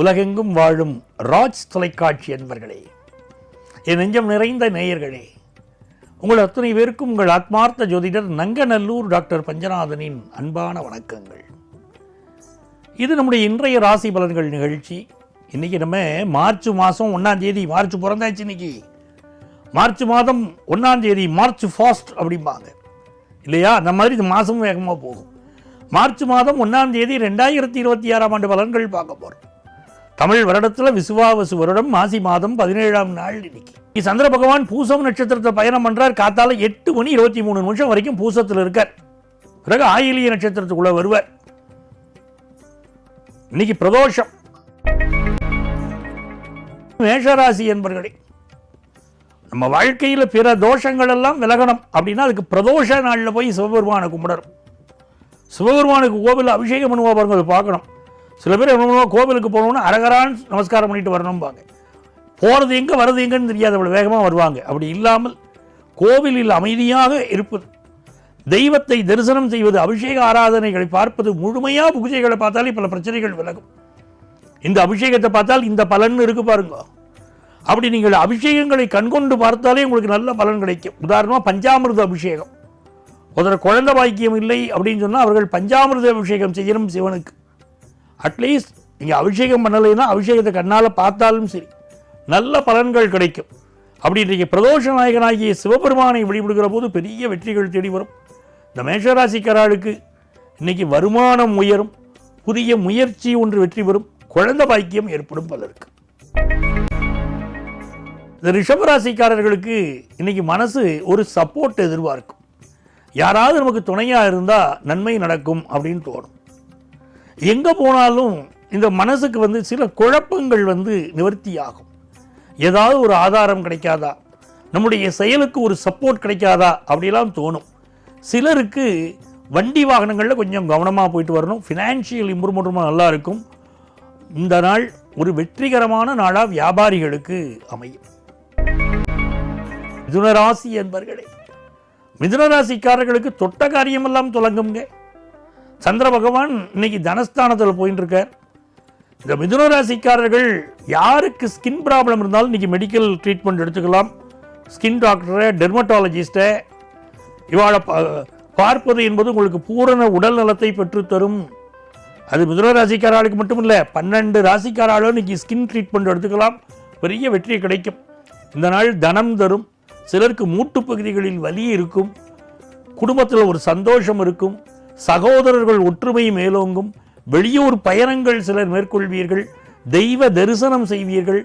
உலகெங்கும் வாழும் ராஜ் தொலைக்காட்சி அன்பர்களே, என் நெஞ்சம் நிறைந்த நேயர்களே, உங்கள் அத்தனை பேருக்கும் உங்கள் ஆத்மார்த்த ஜோதிடர் நங்கநல்லூர் டாக்டர் பஞ்சநாதனின் அன்பான வணக்கங்கள். இது நம்முடைய இன்றைய ராசி பலன்கள் நிகழ்ச்சி. இன்றைக்கி நம்ம மார்ச் மாதம் 1ஆம் தேதி, மார்ச் பிறந்தாச்சு. இன்னைக்கு மார்ச் மாதம் 1ஆம் தேதி, மார்ச் ஃபாஸ்ட் அப்படிம்பாங்க இல்லையா? அந்த மாதிரி இந்த மாதமும் வேகமாக போகும். மார்ச் மாதம் 1ஆம் தேதி 2026ஆம் ஆண்டு பலன்கள் பார்க்க போகிறோம். தமிழ் வருடத்தில் விசுவாவசு வருடம் மாசி மாதம் 17ஆம் நாள். இன்னைக்கு சந்திர பகவான் பூசம் நட்சத்திரத்தை பயணம் பண்றார். காத்தால 8:23 வரைக்கும் பூசத்தில் இருக்கார். பிறகு ஆயிலிய நட்சத்திரத்துக்குள்ள வருவார். இன்னைக்கு பிரதோஷம். மேஷராசி என்பர்களே, நம்ம வாழ்க்கையில் பிற தோஷங்கள் எல்லாம் விலகணும் அப்படின்னா அதுக்கு பிரதோஷ நாளில் போய் சிவபெருமானை கும்பிடணும். சிவபெருமானுக்கு கோவில் அபிஷேகம் பண்ணுவாங்க, அதை பார்க்கணும். சில பேர் என்ன பண்ணுவோம், கோவிலுக்கு போகணும்னு அரகரான் நமஸ்காரம் பண்ணிட்டு வரணும்பாங்க. போகிறது எங்கே வர்றது எங்கன்னு தெரியாது, அவ்வளோ வேகமாக வருவாங்க. அப்படி இல்லாமல் கோவிலில் அமைதியாக இருப்பது, தெய்வத்தை தரிசனம் செய்வது, அபிஷேக ஆராதனைகளை பார்ப்பது, முழுமையாக பூஜைகளை பார்த்தாலே பல பிரச்சனைகள் விலகும். இந்த அபிஷேகத்தை பார்த்தால் இந்த பலன் இருக்கு பாருங்க. அப்படி நீங்கள் அபிஷேகங்களை கண்கொண்டு பார்த்தாலே உங்களுக்கு நல்ல பலன் கிடைக்கும். உதாரணமாக பஞ்சாமிர்த அபிஷேகம். ஒருத்தர் குழந்தை பாக்கியம் இல்லை அப்படின்னு சொன்னால் அவர்கள் பஞ்சாமிர்த அபிஷேகம் செய்யணும் சிவனுக்கு. அட்லீஸ்ட் நீங்கள் அபிஷேகம் பண்ணலைன்னா அபிஷேகத்தை கண்ணால் பார்த்தாலும் சரி, நல்ல பலன்கள் கிடைக்கும். அப்படி இன்றைக்கு பிரதோஷ நாயகனாகிய சிவபெருமானை வழிபடுகிற போது பெரிய வெற்றிகள் தேடி வரும். இந்த மேஷராசிக்காரர்களுக்கு இன்னைக்கு வருமானம் உயரும், புதிய முயற்சி ஒன்று வெற்றி பெறும், குழந்தை பாக்கியம் ஏற்படும் பலருக்கு. இந்த ரிஷபராசிக்காரர்களுக்கு இன்னைக்கு மனசு ஒரு சப்போர்ட் எதிர்பார்க்கும். யாராவது நமக்கு துணையாக இருந்தால் நன்மை நடக்கும் அப்படின்னு தோணும். எங்கே போனாலும் இந்த மனசுக்கு சில குழப்பங்கள் நிவர்த்தி ஆகும். ஏதாவது ஒரு ஆதாரம் கிடைக்காதா, நம்முடைய செயலுக்கு ஒரு சப்போர்ட் கிடைக்காதா அப்படிலாம் தோணும். சிலருக்கு வண்டி வாகனங்களில் கொஞ்சம் கவனமாக போயிட்டு வரணும். ஃபினான்ஷியல் இம்ப்ரூவ்மெண்ட்டும் நல்லா இருக்கும். இந்த நாள் ஒரு வெற்றிகரமான நாளாக வியாபாரிகளுக்கு அமையும். மிதுனராசி என்பர்களே, மிதுனராசிக்காரர்களுக்கு தொட்ட காரியமெல்லாம் தொடங்குங்க. சந்திர பகவான் இன்னைக்கு தனஸ்தானத்தில் போயிட்டு இருக்கார். இந்த மிதுனராசிக்காரர்கள் யாருக்கு ஸ்கின் ப்ராப்ளம் இருந்தாலும் இன்னைக்கு மெடிக்கல் ட்ரீட்மெண்ட் எடுத்துக்கலாம். ஸ்கின் டாக்டரை, டெர்மட்டாலஜிஸ்டை இவாளை பார்ப்பது என்பது உங்களுக்கு பூரண உடல் நலத்தை பெற்றுத்தரும். அது மிதுனராசிக்காரர்களுக்கு மட்டும் இல்லை, 12 ராசிக்காரர்களும் இன்னைக்கு ஸ்கின் ட்ரீட்மெண்ட் எடுத்துக்கலாம். பெரிய வெற்றி கிடைக்கும். இந்த நாள் தனம் தரும். சிலருக்கு மூட்டு பகுதிகளில் வலி இருக்கும். குடும்பத்தில் ஒரு சந்தோஷம் இருக்கும். சகோதரர்கள் ஒற்றுமை மேலோங்கும். வெளியூர் பயணங்கள் சிலர் மேற்கொள்வீர்கள். தெய்வ தரிசனம் செய்வீர்கள்.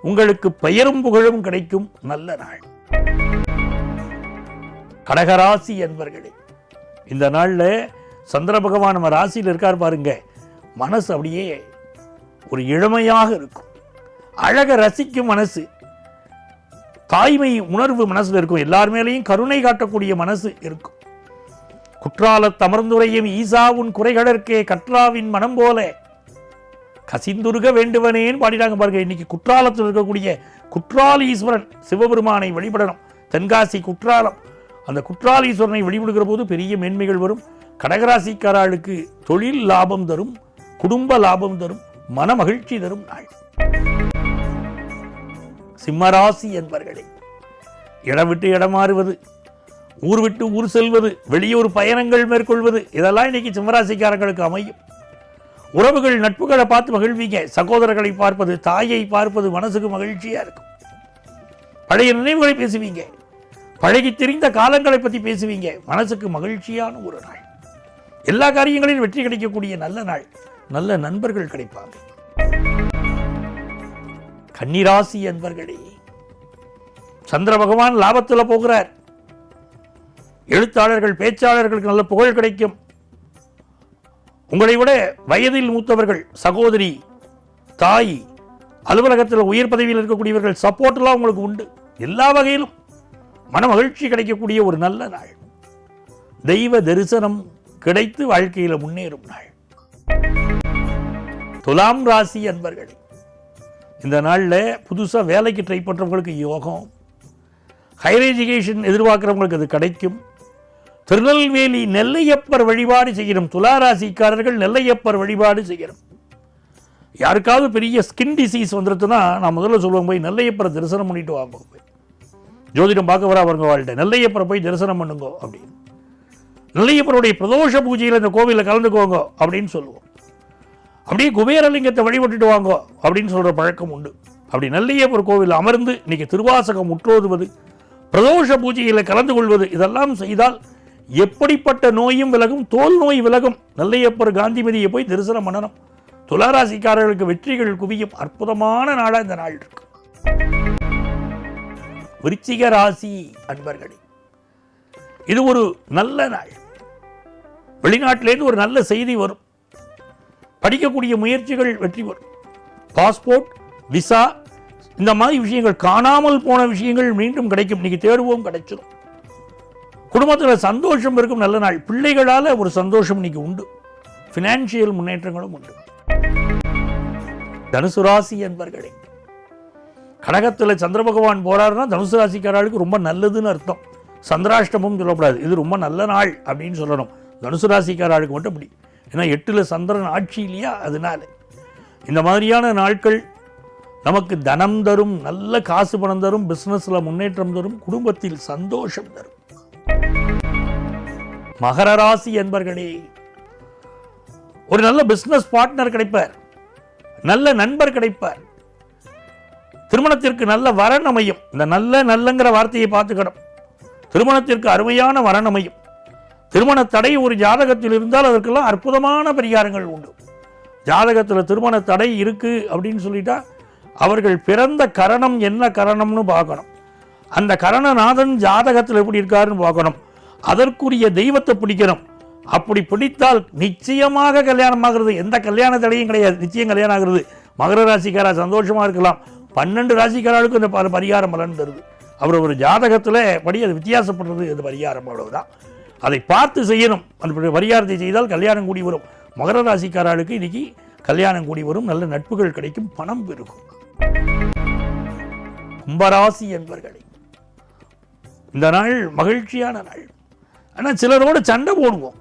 உங்களுக்கு பெயரும் புகழும் கிடைக்கும். நல்ல நாள். கடகராசி என்பர்களே, இந்த நாளில் சந்திர பகவான் நம்ம ராசியில் இருக்கார் பாருங்க. மனசு அப்படியே ஒரு இளமையாக இருக்கும். அழக ரசிக்கும் மனசு, தாய்மை உணர்வு மனசில் இருக்கும். எல்லார் மேலேயும் கருணை காட்டக்கூடிய மனசு இருக்கும். குற்றால தமர்ந்துரையும் ஈசாவுன் குறைகளற்கே கற்றாவின் மனம் போல கசிந்துருக வேண்டுவனேன்னு பாடினாங்க பாருங்க. இன்னைக்கு குற்றாலத்தில் இருக்கக்கூடிய குற்றாலீஸ்வரன் சிவபெருமானை வழிபடணும். தென்காசி குற்றாலம், அந்த குற்றாலீஸ்வரனை வழிபடுகிற போது பெரிய மேன்மைகள் வரும். கடகராசிக்காரர்களுக்கு தொழில் லாபம் தரும், குடும்ப லாபம் தரும், மன மகிழ்ச்சி தரும் நாள். சிம்மராசி என்பர்களே, இடம் விட்டு இடம் மாறுவது, ஊர் விட்டு ஊர் செல்வது, வெளியூர் பயணங்கள் மேற்கொள்வது, இதெல்லாம் இன்னைக்கு சிம்மராசிக்காரங்களுக்கு அமையும். உறவுகள் நட்புகளை பார்த்து மகிழ்வீங்க. சகோதரர்களை பார்ப்பது, தாயை பார்ப்பது மனசுக்கு மகிழ்ச்சியா இருக்கும். பழைய நினைவுகளை பேசுவீங்க. பழகி தெரிந்த காலங்களை பற்றி பேசுவீங்க. மனசுக்கு மகிழ்ச்சியான ஒரு நாள். எல்லா காரியங்களிலும் வெற்றி கிடைக்கக்கூடிய நல்ல நாள். நல்ல நண்பர்கள் கிடைப்பாங்க. கன்னிராசி என்பர்களே, சந்திர பகவான் லாபத்தில் போகிறார். எழுத்தாளர்கள், பேச்சாளர்களுக்கு நல்ல புகழ் கிடைக்கும். உங்களை விட வயதில் மூத்தவர்கள், சகோதரி, தாய், அலுவலகத்தில் உயர் பதவியில் இருக்கக்கூடியவர்கள் சப்போர்ட்லாம் உங்களுக்கு உண்டு. எல்லா வகையிலும் மன மகிழ்ச்சி கிடைக்கக்கூடிய ஒரு நல்ல நாள். தெய்வ தரிசனம் கிடைத்து வாழ்க்கையில் முன்னேறும் நாள். துலாம் ராசி அன்பர்களே, இந்த நாளில் புதுசாக வேலைக்கு ட்ரை பண்ணுறவங்களுக்கு யோகம். ஹையர் எஜுகேஷன் எதிர்பார்க்குறவங்களுக்கு அது கிடைக்கும். திருநெல்வேலி நெல்லையப்பர் வழிபாடு செய்யணும். துளாராசிக்காரர்கள் நெல்லையப்பர் வழிபாடு செய்யணும். யாருக்காவது பெரிய ஸ்கின் டிசீஸ் வந்துருச்சுன்னா நான் முதல்ல சொல்லுவேன், போய் நெல்லையப்பரை தரிசனம் பண்ணிட்டு வாங்க, போய் ஜோதிடம் பார்க்க வரா அவங்க வாழ்கிட்ட நெல்லையப்பரை போய் தரிசனம் பண்ணுங்க அப்படின்னு. நெல்லையப்பருடைய பிரதோஷ பூஜையில் இந்த கோவிலில் கலந்துக்கோங்க அப்படின்னு சொல்லுவோம். அப்படியே குபேரலிங்கத்தை வழிபட்டுட்டு வாங்க அப்படின்னு சொல்கிற பழக்கம் உண்டு. அப்படி நெல்லையப்பர் கோவில் அமர்ந்து இன்னைக்கு திருவாசகம் முற்றோதுவது, பிரதோஷ பூஜையில் கலந்து கொள்வது, இதெல்லாம் செய்தால் எப்படிப்பட்ட நோயும் விலகும், தோல் நோய் விலகும். நெல்லையப்பர் காந்திமதியை போய் தரிசனம் பண்ணணும். துளாராசிக்காரர்களுக்கு வெற்றிகள் குவியும் அற்புதமான நாளாக இந்த நாள் இருக்கு. விருச்சிக ராசி அன்பர்களே, இது ஒரு நல்ல நாள். வெளிநாட்டிலேருந்து ஒரு நல்ல செய்தி வரும். படிக்கக்கூடிய முயற்சிகள் வெற்றி வரும். பாஸ்போர்ட், விசா, இந்த மாதிரி விஷயங்கள், காணாமல் போன விஷயங்கள் மீண்டும் கிடைக்கும். இன்னைக்கு தேடுவோம், கிடைச்சிடும். குடும்பத்தில் சந்தோஷம் இருக்கும் நல்ல நாள். பிள்ளைகளால் ஒரு சந்தோஷம் இன்னைக்கு உண்டு. ஃபினான்ஷியல் முன்னேற்றங்களும் உண்டு. தனுசு ராசி என்பர்களே, கடகத்தில் சந்திர பகவான் போறாருன்னா தனுசு ராசிக்காரர்களுக்கு ரொம்ப நல்லதுன்னு அர்த்தம். சந்திராஷ்டமும் சொல்லக்கூடாது, இது ரொம்ப நல்ல நாள் அப்படின்னு சொல்லணும். தனுசு ராசிக்காரர்களுக்கு மட்டும் அப்படி. ஏன்னா 8ல் சந்திரன் ஆட்சி இல்லையா, அதனால இந்த மாதிரியான நாட்கள் நமக்கு தனம் தரும், நல்ல காசு பணம் தரும், பிசினஸ்ல முன்னேற்றம் தரும், குடும்பத்தில் சந்தோஷம் தரும். மகர ராசி என்பர்களே, ஒரு நல்ல பிசினஸ் பார்ட்னர் கிடைப்பார், நல்ல நண்பர் கிடைப்பார், திருமணத்திற்கு நல்ல வரன் அமையும். இந்த நல்லங்கிற வார்த்தையை பார்த்துக்கணும். திருமணத்திற்கு அருமையான வரன் அமையும். திருமண தடை ஒரு ஜாதகத்தில் இருந்தால் அதற்கெல்லாம் அற்புதமான பரிகாரங்கள் உண்டு. ஜாதகத்தில் திருமண தடை இருக்கு அப்படின்னு சொல்லிட்டா அவர்கள் பிறந்த கரணம் என்ன கரணம்னு பார்க்கணும். அந்த கரணநாதன் ஜாதகத்தில் எப்படி இருக்காருன்னு பார்க்கணும். அதற்குரிய தெய்வத்தை பிடிக்கணும். அப்படி பிடித்தால் நிச்சயமாக கல்யாணம் ஆகிறது. எந்த கல்யாண தடையும் கிடையாது, நிச்சயம் கல்யாணம் ஆகிறது. மகர ராசிக்காரா சந்தோஷமா இருக்கலாம். 12 ராசிக்காரர்களுக்கு இந்த பரிகாரம் பலன் தருது. அவர் ஒரு ஜாதகத்தில் படி அது வித்தியாசப்படுறது. அது பரிகாரம் அவ்வளவுதான். அதை பார்த்து செய்யணும். அந்த பரிகாரத்தை செய்தால் கல்யாணம் கூடி வரும். மகர ராசிக்காரர்களுக்கு இன்னைக்கு கல்யாணம் கூடி வரும், நல்ல நட்புகள் கிடைக்கும், பணம் பெருகும். கும்பராசி என்பர்களே, இந்த நாள் மகிழ்ச்சியான நாள். ஆனால் சிலரோட சண்டை போடுவோம்.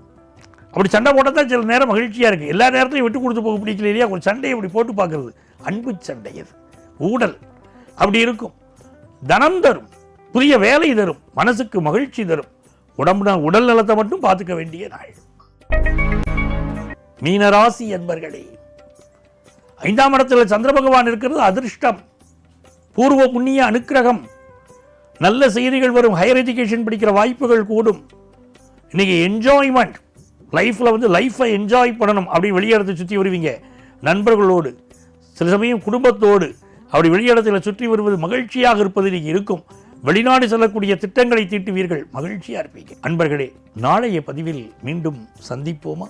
அப்படி சண்டை போட்டால் தான் சில நேரம் மகிழ்ச்சியாக இருக்குது. எல்லா நேரத்தையும் விட்டு கொடுத்து போக பிடிக்கல இல்லையா, ஒரு சண்டையை இப்படி போட்டு பார்க்கறது அன்பு சண்டை. அது ஊடல் அப்படி இருக்கும். தனம் தரும், புதிய வேலை தரும், மனசுக்கு மகிழ்ச்சி தரும். உடல் நலத்தை மட்டும் பார்த்துக்க வேண்டிய நாள். மீனராசி என்பர்களே, 5ஆம் இடத்துல சந்திர பகவான் இருக்கிறது அதிர்ஷ்டம், பூர்வ புண்ணிய அனுக்கிரகம், நல்ல செய்திகள் வரும், ஹையர் எஜுகேஷன் படிக்கிற வாய்ப்புகள் கூடும். இன்னைக்கு என்ஜாய்மெண்ட் லைஃப்ல லைஃபை என்ஜாய் பண்ணணும். அப்படி வெளியிடத்தை சுற்றி வருவீங்க நண்பர்களோடு, சில சமயம் குடும்பத்தோடு. அப்படி வெளியிடத்தில் சுற்றி வருவது மகிழ்ச்சியாக இருப்பது இன்னைக்கு இருக்கும். வெளிநாடு செல்லக்கூடிய திட்டங்களை தீட்டுவீர்கள், மகிழ்ச்சியா இருப்பீங்க. அன்பர்களே, நாளைய பதிவில் மீண்டும் சந்திப்போமா?